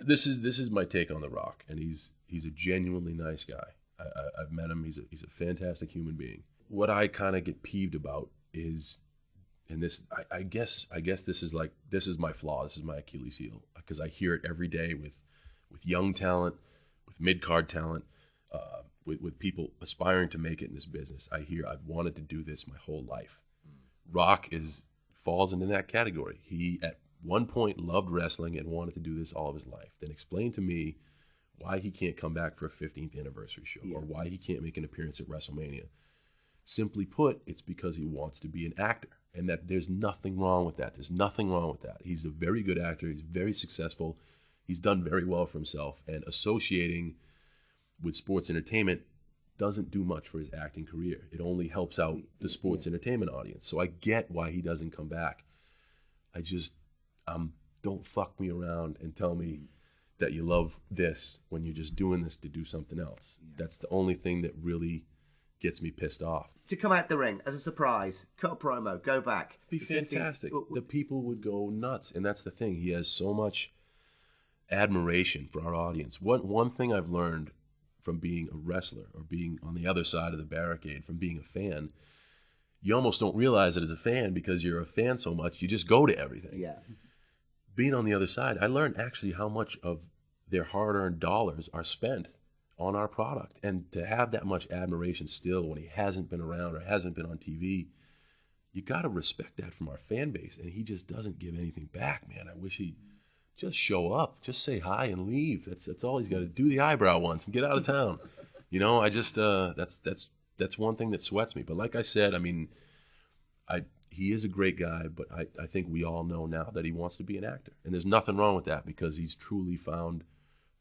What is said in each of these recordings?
This is my take on The Rock, and he's a genuinely nice guy. I've met him. He's a fantastic human being. What I kind of get peeved about is, and this I guess this is my flaw. This is my Achilles heel, because I hear it every day with young talent, with mid-card talent, with people aspiring to make it in this business. I hear, I've wanted to do this my whole life. Rock falls into that category. He at one point loved wrestling and wanted to do this all of his life. Then explain to me why he can't come back for a 15th anniversary show, or why he can't make an appearance at WrestleMania. Simply put, it's because he wants to be an actor, and that there's nothing wrong with that. There's nothing wrong with that. He's a very good actor. He's very successful. He's done very well for himself, and associating with sports entertainment doesn't do much for his acting career. It only helps out the sports entertainment audience. So I get why he doesn't come back. I just, don't fuck me around and tell me that you love this when you're just doing this to do something else. That's the only thing that really gets me pissed off. To come out the ring as a surprise, cut a promo, go back. Be fantastic. The people would go nuts, and that's the thing. He has so much admiration for our audience. One thing I've learned from being a wrestler, or being on the other side of the barricade, from being a fan, you almost don't realize it as a fan, because you're a fan so much, you just go to everything. Yeah. Being on the other side, I learned actually how much of their hard-earned dollars are spent on our product. And to have that much admiration still when he hasn't been around or hasn't been on TV, you got to respect that from our fan base. And he just doesn't give anything back, man. I wish he'd just show up, just say hi and leave. That's all he's got to do. The eyebrow once and get out of town. You know, I just that's one thing that sweats me. But like I said, I mean, he is a great guy, but I think we all know now that he wants to be an actor, and there's nothing wrong with that, because he's truly found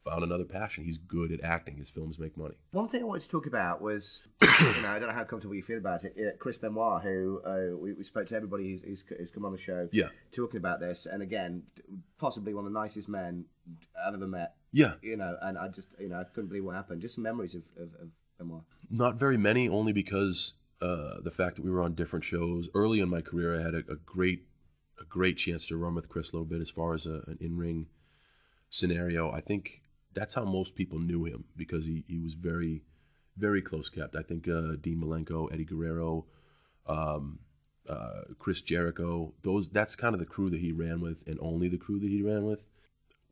another passion. He's good at acting. His films make money. One thing I wanted to talk about was, I don't know how comfortable you feel about it, Chris Benoit, who we spoke to everybody who's come on the show, talking about this, and again, possibly one of the nicest men I've ever met. Yeah. You know, and I just, I couldn't believe what happened. Just some memories of Benoit. Not very many, only because the fact that we were on different shows. Early in my career, I had a great chance to run with Chris a little bit as far as an in-ring scenario. I think that's how most people knew him, because he was very, very close kept. I think Dean Malenko, Eddie Guerrero, Chris Jericho, that's kind of the crew that he ran with, and only the crew that he ran with.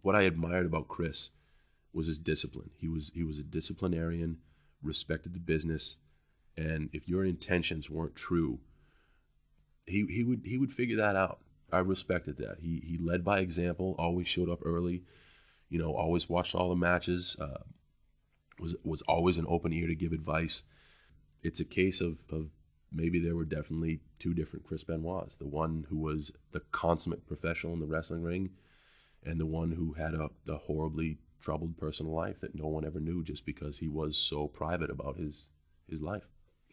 What I admired about Chris was his discipline. He was a disciplinarian, respected the business, and if your intentions weren't true, he would figure that out. I respected that. He led by example, always showed up early, always watched all the matches, was always an open ear to give advice. It's a case of maybe there were definitely two different Chris Benoits. The one who was the consummate professional in the wrestling ring, and the one who had a horribly troubled personal life that no one ever knew, just because he was so private about his life.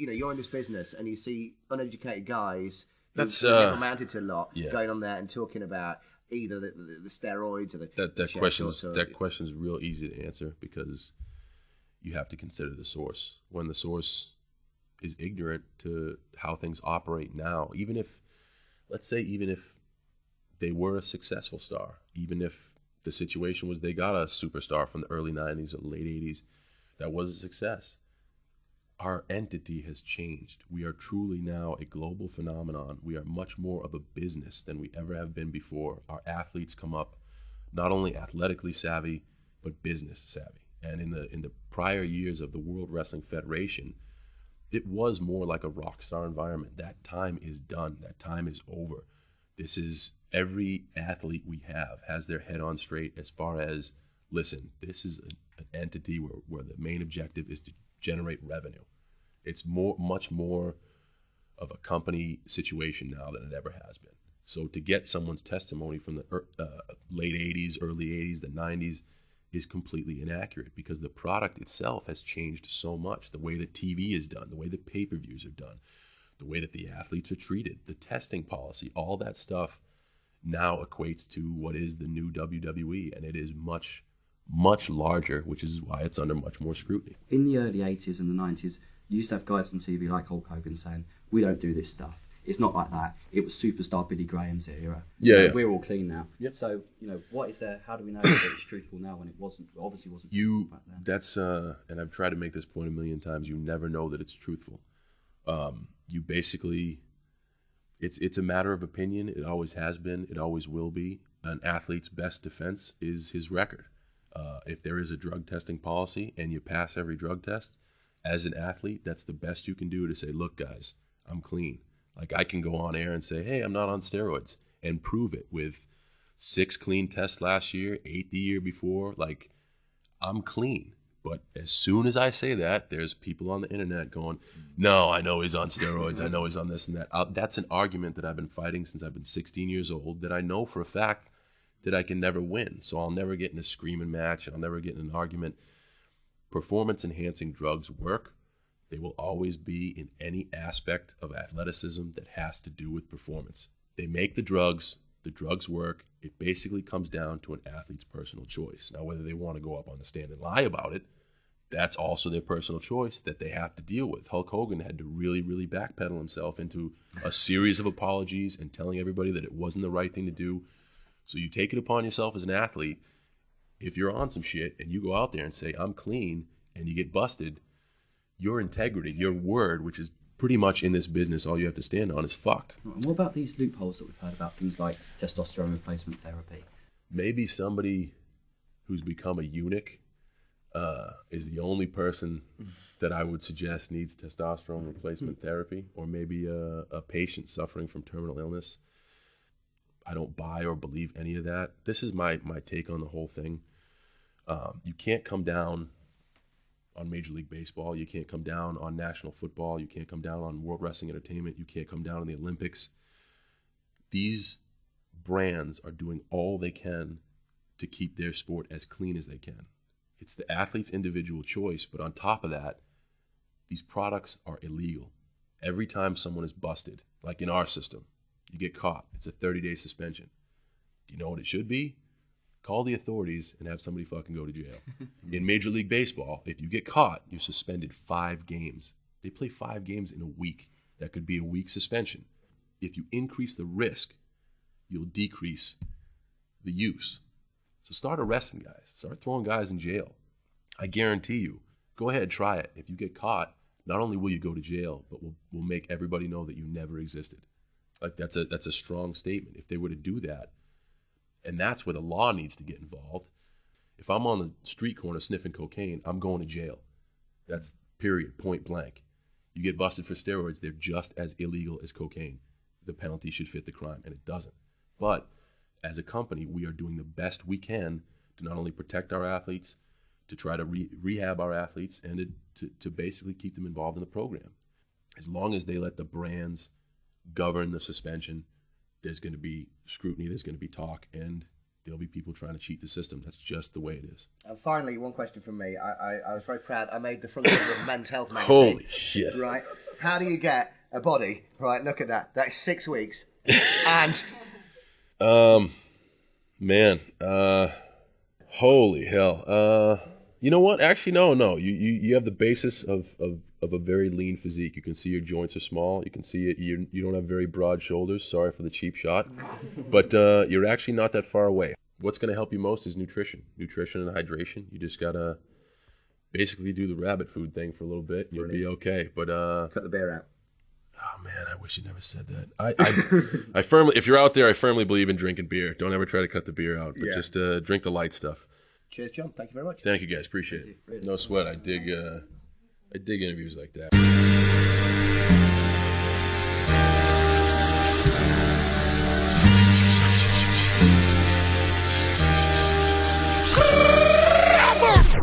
You're in this business and you see uneducated guys who That's get romantic to a lot, yeah. going on there and talking about either the steroids or that question's real easy to answer, because you have to consider the source. When the source is ignorant to how things operate now, even if they were a successful star, even if the situation was they got a superstar from the early 90s or late 80s that was a success, our entity has changed. We are truly now a global phenomenon. We are much more of a business than we ever have been before. Our athletes come up not only athletically savvy, but business savvy. And in the prior years of the World Wrestling Federation, it was more like a rock star environment. That time is done. That time is over. This is, every athlete we have has their head on straight as far as, listen, this is an entity where the main objective is to generate revenue. It's much more of a company situation now than it ever has been. So to get someone's testimony from the late 80s, early 80s, the 90s is completely inaccurate, because the product itself has changed so much. The way that TV is done, the way that pay-per-views are done, the way that the athletes are treated, the testing policy, all that stuff now equates to what is the new WWE, and it is much, much larger, which is why it's under much more scrutiny. In the early 80s and the 90s, you used to have guys on TV like Hulk Hogan saying, we don't do this stuff. It's not like that. It was superstar Billy Graham's era. Yeah. We're all clean now. Yep. So, what is there? How do we know that it's truthful now when it wasn't? Obviously wasn't truthful back then. That's, and I've tried to make this point a million times, you never know that it's truthful. You basically, it's a matter of opinion. It always has been. It always will be. An athlete's best defense is his record. If there is a drug testing policy and you pass every drug test, as an athlete, that's the best you can do to say, look, guys, I'm clean. Like, I can go on air and say, hey, I'm not on steroids, and prove it with 6 clean tests last year, 8 the year before. Like, I'm clean. But as soon as I say that, there's people on the internet going, no, I know he's on steroids. I know he's on this and that. That's an argument that I've been fighting since I've been 16 years old, that I know for a fact that I can never win. So I'll never get in a screaming match, and I'll never get in an argument. Performance-enhancing drugs work. They will always be in any aspect of athleticism that has to do with performance. They make the drugs work. It basically comes down to an athlete's personal choice. Now, whether they want to go up on the stand and lie about it, that's also their personal choice that they have to deal with. Hulk Hogan had to really, really backpedal himself into a series of apologies and telling everybody that it wasn't the right thing to do. So you take it upon yourself as an athlete. If you're on some shit and you go out there and say, I'm clean, and you get busted, your integrity, your word, which is pretty much in this business, all you have to stand on, is fucked. And what about these loopholes that we've heard about, things like testosterone replacement therapy? Maybe somebody who's become a eunuch is the only person that I would suggest needs testosterone replacement therapy, or maybe a patient suffering from terminal illness. I don't buy or believe any of that. This is my take on the whole thing. You can't come down on Major League Baseball. You can't come down on national football. You can't come down on World Wrestling Entertainment. You can't come down on the Olympics. These brands are doing all they can to keep their sport as clean as they can. It's the athlete's individual choice, but on top of that, these products are illegal. Every time someone is busted, like in our system, you get caught, it's a 30-day suspension. Do you know what it should be? Call the authorities and have somebody fucking go to jail. In Major League Baseball, if you get caught, you're suspended 5 games. They play 5 games in a week. That could be a week suspension. If you increase the risk, you'll decrease the use. So start arresting guys. Start throwing guys in jail. I guarantee you, go ahead, try it. If you get caught, not only will you go to jail, but we'll make everybody know that you never existed. Like, that's a strong statement. If they were to do that, and that's where the law needs to get involved. If I'm on the street corner sniffing cocaine, I'm going to jail. That's period, point blank. You get busted for steroids, they're just as illegal as cocaine. The penalty should fit the crime, and it doesn't. But as a company, we are doing the best we can to not only protect our athletes, to try to rehab our athletes, and to basically keep them involved in the program. As long as they let the brands govern the suspension, there's going to be scrutiny, there's going to be talk, and there'll be people trying to cheat the system. That's just the way it is. And finally, one question from me. I was very proud. I made the front cover of Men's Health magazine. Holy shit. Right. How do you get a body? Right, look at that. That's 6 weeks. And... Man. Holy hell. You know what? Actually, no. You have the basis of a very lean physique. You can see your joints are small. You can see it. You don't have very broad shoulders. Sorry for the cheap shot. But you're actually not that far away. What's going to help you most is nutrition. Nutrition and hydration. You just got to basically do the rabbit food thing for a little bit. You'll be okay. But cut the beer out. Oh, man, I wish you never said that. I firmly, if you're out there, I firmly believe in drinking beer. Don't ever try to cut the beer out, but just drink the light stuff. Cheers, John. Thank you very much. Thank you, guys. Appreciate it. No sweat. I dig interviews like that.